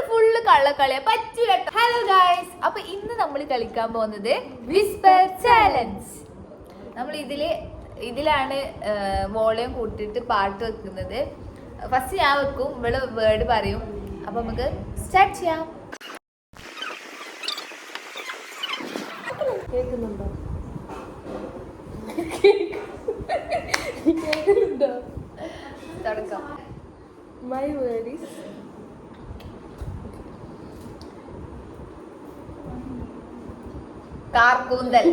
Full കള്ളക്കളിയാ പറ്റൂല. Hello guys, അപ്പൊ ഇന്ന് നമ്മൾ കളിക്കാൻ പോകുന്നത് വിസ്പർ ചാലഞ്ച്. നമ്മൾ ഇതിലാണ് വോളിയം കൂട്ടിയിട്ട് പാട്ട് വെക്കുന്നത്. ഫസ്റ്റ് ഞാൻ വെക്കും, ഇവള് വേർഡ് പറയും. അപ്പൊ നമുക്ക് സ്റ്റാർട്ട് ചെയ്യാം. കേൾക്കുന്നുണ്ടോ? തുടക്കം. My word is കാർക്കൂന്തൽ.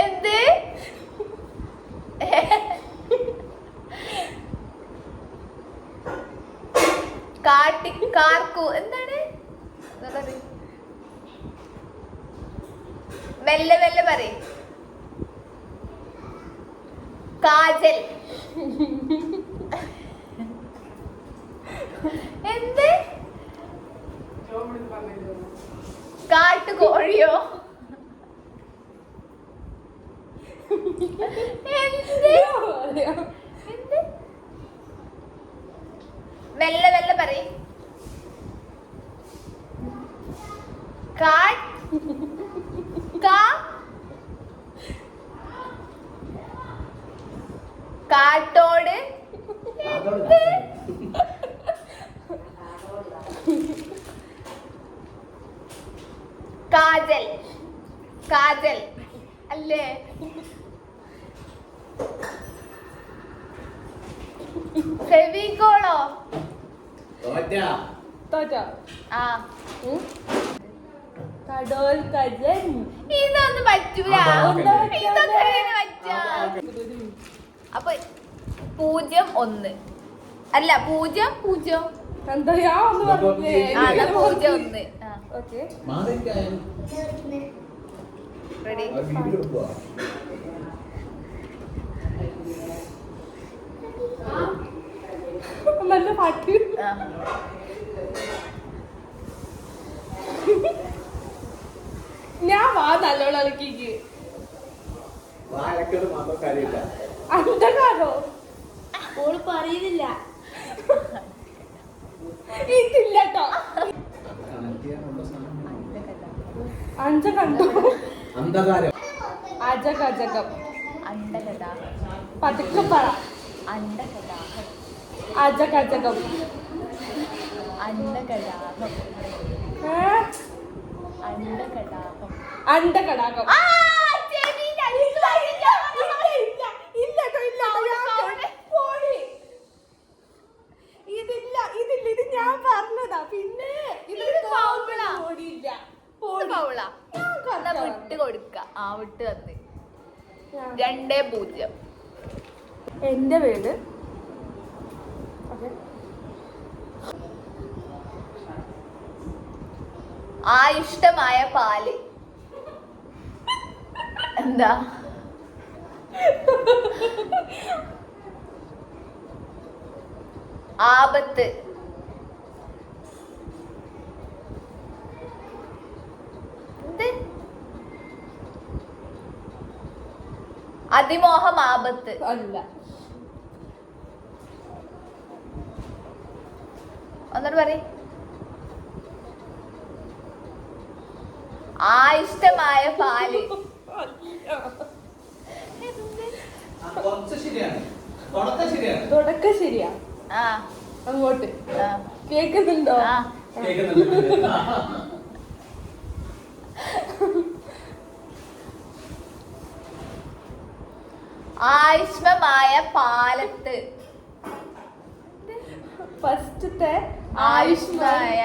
എന്ത്? കാർക്കു എന്താണ്? മെല്ലെ മെല്ലെ പറയും. കാജൽ. എന്ത്? കാട്ടുകോഴിയോ? എന്ത്? മെല്ലെ മെല്ലെ പറയും. കാട്ടോട്. കാജൽ. കാജൽ അല്ലേ? ഫെവിക്കോളോ? ആ കടോൽ കജൻ. ഇതൊന്നും പറ്റൂല. ഇതൊക്കെ പറ്റാ. അപ്പൊ 0-1 അല്ല 0-0. എന്താ ഒന്ന് പറഞ്ഞേ? 0-1. Okay ready? നല്ല പാട്ട്. ഞാൻ വാ നല്ലോണം ഇളക്കിക്ക്. അന്തകാരോ? ഓള് പറയുന്നില്ല. ഇതില്ലട്ടോ. അഞ്ച കണ്ടോ? അജകജകം. പതുക്കെ പറ. അജകജകം. അണ്ടകടാകം. ഇതില്ല. ഇത് ഞാൻ പറഞ്ഞതാ. പിന്നെ വിട്ട് കൊടുക്ക. വിട്ട് വന്ന് 2-0. എന്റെ പേര് ആയിഷ്ടമായ പാല്. എന്താ? ആപത്ത്. എന്ത്? അതിമോഹം ആപത്ത് അല്ല. ഒന്നോട് പറ. ആയിഷ്ടമായ പാല്. തുടക്കം ശരിയാ. അങ്ങോട്ട് കേക്കുന്നുണ്ടോ? ആയുഷ്മമായ പാലത്ത്. ഫസ്റ്റത്തെ ആയുഷ്മായ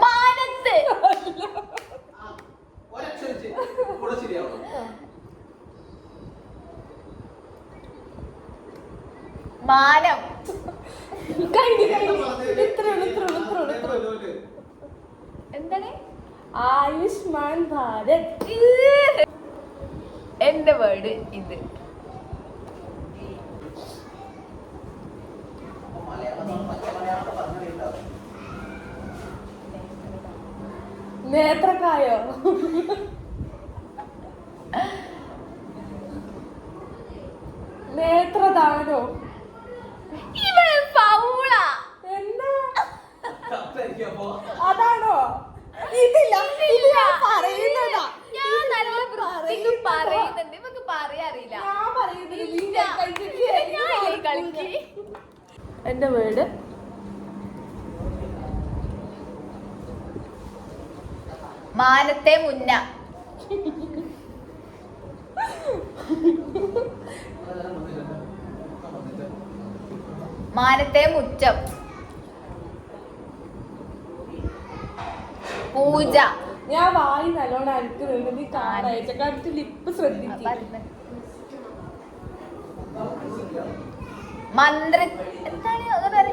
മാനത്ത്. മാനം. എന്താണ്? ആയുഷ്മാൻ ഭാരത്. എന്റെ വേർഡ് ഇത്. നേത്രക്കായോ? നേത്രദാനോ? ഇവള് ഫൗളാ. എന്താ അതാണോ? ഇതില്ല, ഇത് ഞാൻ പറയുന്നതാ. ഞാൻ നല്ല വൃത്തിക്ക് പറയുന്നുണ്ട്, ഇവക്ക് പറയാൻ അറിയില്ല. ഞാൻ പറയുന്നത് നീ ഞാനില്ലേ കളിക്ക്. എന്റെ വീട് മാനത്തെ മുന്ന. മാനത്തെ മുറ്റം. പൂജ. ഞാൻ വായി നല്ലോണം അനക്കുന്നുണ്ട്, നീ കാണാഴ്ച കണ്ടിട്ട് ലിപ്പ് ശ്രദ്ധിക്കുക. മന്ത്ര. എന്താണ് അത് പറ?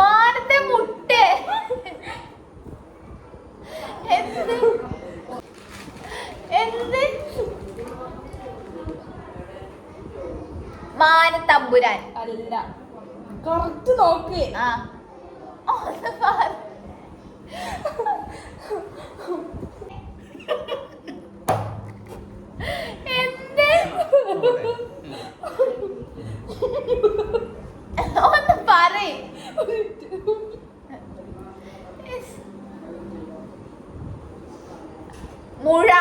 മാനത്തെ മുട്ട്. എന്ത് എന്ത്? മാനത്തമ്പുരാൻ. അല്ല, കറക്റ്റ് നോക്ക്. ആ ഒന്ന് പറ. എന്ത്? ഒന്ന് പറയ്. മുഴ.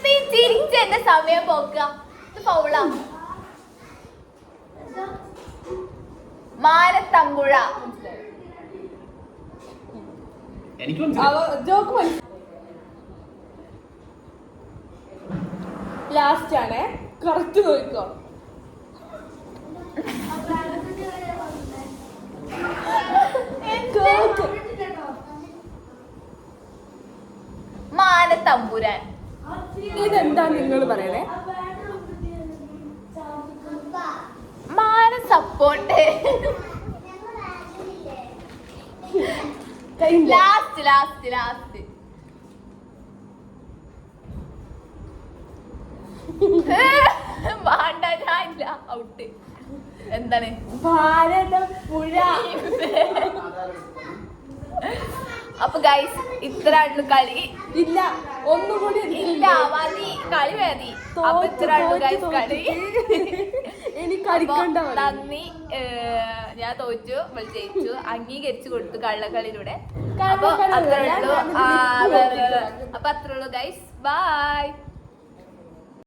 നീ തിരിച്ച് എന്റെ സമയം പോക്കുക. ഫൗളാ. മാനത്തമ്പുഴ. ജോക്ക് ലാസ്റ്റ് ആണേ, കറക്റ്റ് നോക്കോ. മാനത്തമ്പുരാൻ. ഇതെന്താ നിങ്ങൾ പറയണേ? മാന സപ്പോർട്ട്. Last last last. വേണ്ട, ഞാനില്ല, ഔട്ട്. എന്താണ്? ഭാരതപ്പുഴ. അപ്പൊ ഗൈസ് ഇത്രയാണ് കളി. ഇല്ല, ഒന്നുകൂടി ഇല്ല, മതി, കളി മതി. അപ്പൊ ഇത്രയാണ് ഗൈസ് കളി. എനിക്ക് അപ്പൊ നന്ദി. ഞാൻ തോറ്റു, നമ്മൾ ജയിച്ചു, അംഗീകരിച്ചു കൊടുത്തു കള്ളക്കളിയിലൂടെ. അപ്പൊ അത്രേ ഉള്ളൂ. അപ്പൊ അത്രേ ഉള്ളൂ ഗൈസ്. ബൈ.